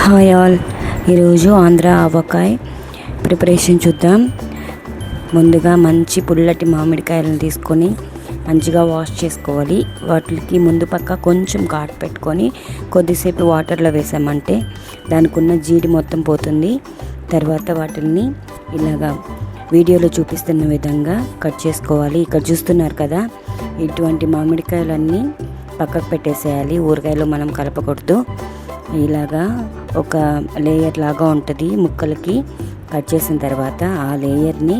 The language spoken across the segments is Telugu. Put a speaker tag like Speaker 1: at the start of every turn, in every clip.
Speaker 1: Hi all. ఈరోజు ఆంధ్ర ఆవకాయ ప్రిపరేషన్ చూద్దాం. ముందుగా మంచి పుల్లటి మామిడికాయలను తీసుకొని మంచిగా వాష్ చేసుకోవాలి. వాటికి ముందు పక్క కొంచెం ఘాటు పెట్టుకొని కొద్దిసేపు వాటర్లో వేసామంటే దానికి ఉన్న జీడి మొత్తం పోతుంది. తర్వాత వాటిని ఇలాగా వీడియోలో చూపిస్తున్న విధంగా కట్ చేసుకోవాలి. ఇక్కడ చూస్తున్నారు కదా, ఇటువంటి మామిడికాయలన్నీ పక్కకు పెట్టేసేయాలి. ఊరగాయలో మనం కలపకూడదు. ఇలాగా ఒక లేయర్ లాగా ఉంటుంది. ముక్కలకి కట్ చేసిన తర్వాత ఆ లేయర్ని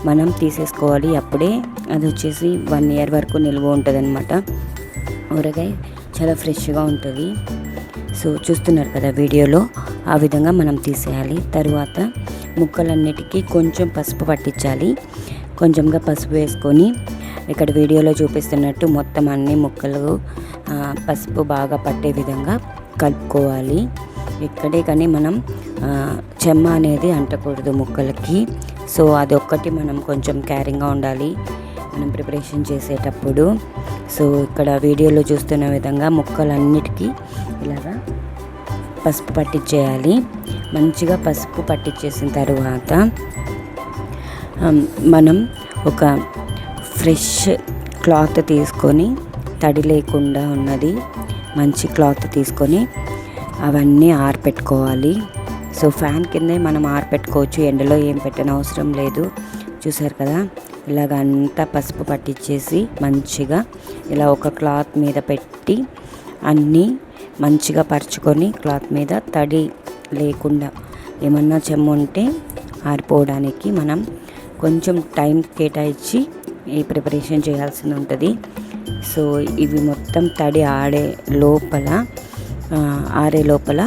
Speaker 1: మనం తీసేసుకోవాలి. అప్పుడే అది వచ్చేసి 1 year వరకు నిల్వ ఉంటుంది అనమాట. ఊరగాయ చాలా ఫ్రెష్గా ఉంటుంది. సో చూస్తున్నారు కదా వీడియోలో, ఆ విధంగా మనం తీసేయాలి. తర్వాత ముక్కలన్నిటికీ కొంచెం పసుపు పట్టించాలి. కొంచెంగా పసుపు వేసుకొని ఇక్కడ వీడియోలో చూపిస్తున్నట్టు మొత్తం అన్ని ముక్కలు పసుపు బాగా పట్టే విధంగా కలుపుకోవాలి. ఇక్కడే కానీ మనం చెమ్మ అనేది అంటకూడదు ముక్కలకి. సో అదొక్కటి మనం కొంచెం కేరింగ్గా ఉండాలి మనం ప్రిపరేషన్ చేసేటప్పుడు. సో ఇక్కడ వీడియోలో చూస్తున్న విధంగా ముక్కలన్నిటికీ ఇలాగా పసుపు పట్టించేయాలి. మంచిగా పసుపు పట్టించేసిన తర్వాత మనం ఒక ఫ్రెష్ క్లాత్ తీసుకొని, తడి లేకుండా ఉన్నది మంచి క్లాత్ తీసుకొని అవన్నీ ఆరపెట్టుకోవాలి. సో ఫ్యాన్ కిందే మనం ఆరపెట్టుకోవచ్చు, ఎండలో ఏం పెట్టిన అవసరం లేదు. చూసారు కదా, ఇలాగ అంతా పసుపు పట్టించేసి మంచిగా ఇలా ఒక క్లాత్ మీద పెట్టి అన్నీ మంచిగా పరుచుకొని, క్లాత్ మీద తడి లేకుండా ఏమన్నా చెమ్ము ఉంటే ఆరిపోవడానికి మనం కొంచెం టైం కేటాయించి ఈ ప్రిపరేషన్ చేయాల్సి ఉంటుంది. సో ఇవి మొత్తం తడి ఆరే లోపల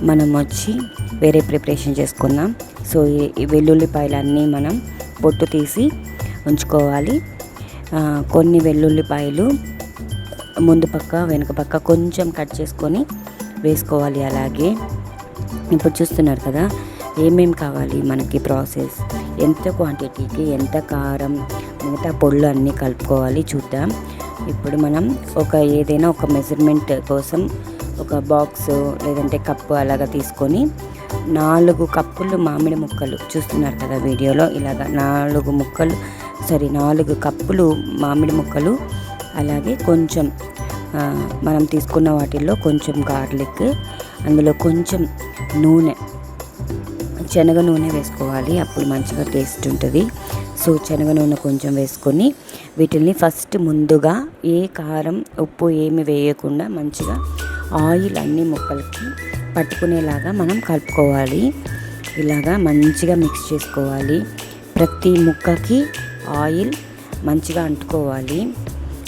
Speaker 1: మనం వచ్చి వేరే ప్రిపరేషన్ చేసుకుందాం. సో ఈ వెల్లుల్లిపాయలన్నీ మనం పొట్టు తీసి ఉంచుకోవాలి. కొన్ని వెల్లుల్లిపాయలు ముందు పక్క వెనుక పక్క కొంచెం కట్ చేసుకొని వేసుకోవాలి. అలాగే ఇప్పుడు చూస్తున్నారు కదా ఏమేమి కావాలి మనకి ప్రాసెస్, ఎంత క్వాంటిటీకి ఎంత కారం, మిగతా పొళ్ళు అన్నీ కలుపుకోవాలి. చూద్దాం. ఇప్పుడు మనం ఏదైనా ఒక మెజర్మెంట్ కోసం ఒక బాక్స్ లేదంటే కప్పు అలాగా తీసుకొని 4 కప్పులు మామిడి ముక్కలు చూస్తున్నారు కదా వీడియోలో, ఇలాగ 4 కప్పులు మామిడి ముక్కలు, అలాగే కొంచెం మనం తీసుకున్న వాటిల్లో కొంచెం గార్లిక్, అందులో కొంచెం నూనె, శనగ నూనె వేసుకోవాలి. అప్పుడు మంచిగా టేస్ట్ ఉంటుంది. సో శనగ నూనె కొంచెం వేసుకొని వీటిల్ని ఫస్ట్ ముందుగా ఏ కారం ఉప్పు ఏమి వేయకుండా మంచిగా ఆయిల్ అన్ని ముక్కలకి పట్టుకునేలాగా మనం కలుపుకోవాలి. ఇలాగా మంచిగా మిక్స్ చేసుకోవాలి. ప్రతి ముక్కకి ఆయిల్ మంచిగా అంటుకోవాలి.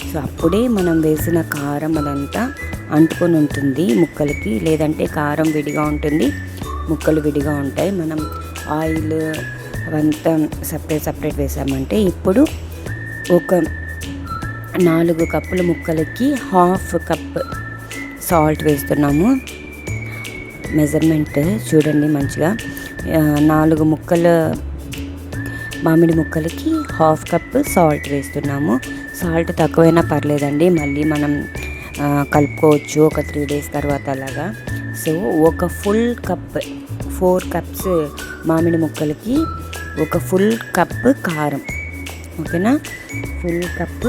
Speaker 1: సో అప్పుడే మనం వేసిన కారం అదంతా అంటుకొని ఉంటుంది ముక్కలకి. లేదంటే కారం విడిగా ఉంటుంది, ముక్కలు విడిగా ఉంటాయి. మనం ఆయిల్ అవంతా సపరేట్ వేసామంటే ఇప్పుడు ఒక 4 కప్పుల ముక్కలకి 1/2 కప్ సాల్ట్ వేస్తున్నాము. మెజర్మెంట్ చూడండి మంచిగా. 4 మామిడి ముక్కలకి 1/2 కప్ సాల్ట్ వేస్తున్నాము. సాల్ట్ తక్కువైనా పర్లేదండి, మళ్ళీ మనం కలుపుకోవచ్చు ఒక 3 days తర్వాత అలాగా. సో ఒక ఫుల్ కప్ 4 కప్స్ మామిడి ముక్కలకి ఒక ఫుల్ కప్ కారం, ఓకేనా, ఫుల్ కప్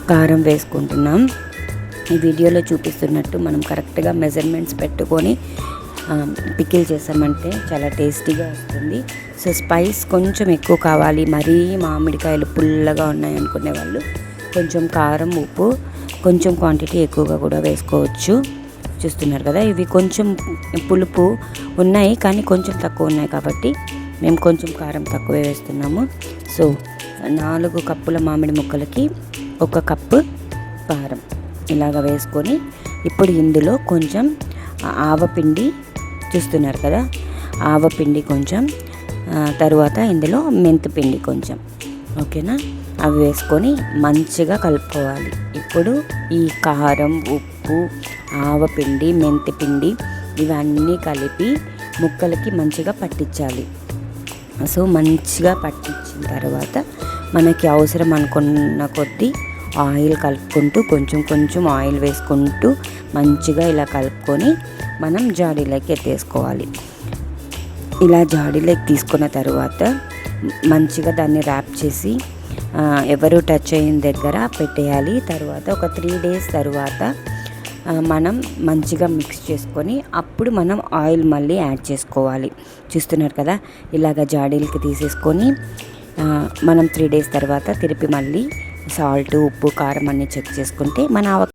Speaker 1: కారం వేసుకుంటున్నాం. ఈ వీడియోలో చూపిస్తున్నట్టు మనం కరెక్ట్గా మెజర్మెంట్స్ పెట్టుకొని పికిల్ చేసామంటే చాలా టేస్టీగా వస్తుంది. సో స్పైస్ కొంచెం ఎక్కువ కావాలి, మరీ మామిడికాయలు పుల్లగా ఉన్నాయి అనుకునే వాళ్ళు కొంచెం కారం, ఉప్పు కొంచెం క్వాంటిటీ ఎక్కువగా కూడా వేసుకోవచ్చు. చూస్తున్నారు కదా, ఇవి కొంచెం పులుపు ఉన్నాయి కానీ కొంచెం తక్కువ ఉన్నాయి కాబట్టి మేము కొంచెం కారం తక్కువే వేస్తున్నాము. సో 4 కప్పుల మామిడి ముక్కలకి 1 కప్పు కారం ఇలాగ వేసుకొని ఇప్పుడు ఇందులో కొంచెం ఆవపిండి, చూస్తున్నారు కదా ఆవపిండి కొంచెం, తరువాత ఇందులో మెంతిపిండి కొంచెం, ఓకేనా, అవి వేసుకొని మంచిగా కలుపుకోవాలి. ఇప్పుడు ఈ కారం, ఉప్పు, ఆవపిండి, మెంతిపిండి ఇవన్నీ కలిపి ముక్కలకి మంచిగా పట్టించాలి. సో మంచిగా పట్టించిన తర్వాత మనకి అవసరం అనుకున్న కొద్దీ ఆయిల్ కలుపుకుంటూ కొంచెం ఆయిల్ వేసుకుంటూ మంచిగా ఇలా కలుపుకొని మనం జాడీలోకి ఎత్తేసుకోవాలి. ఇలా జాడీలోకి తీసుకున్న తర్వాత మంచిగా దాన్ని ర్యాప్ చేసి ఎవరు టచ్ అయిన దగ్గర పెట్టేయాలి. తర్వాత ఒక 3 days తర్వాత మనం మంచిగా మిక్స్ చేసుకొని అప్పుడు మనం ఆయిల్ మళ్ళీ యాడ్ చేసుకోవాలి. చూస్తున్నారు కదా, ఇలాగ జాడీలకి తీసేసుకొని మనం 3 days తర్వాత తిరిపి మళ్ళీ సాల్ట్, ఉప్పు, కారం అన్నీ చెక్ చేసుకుంటే మన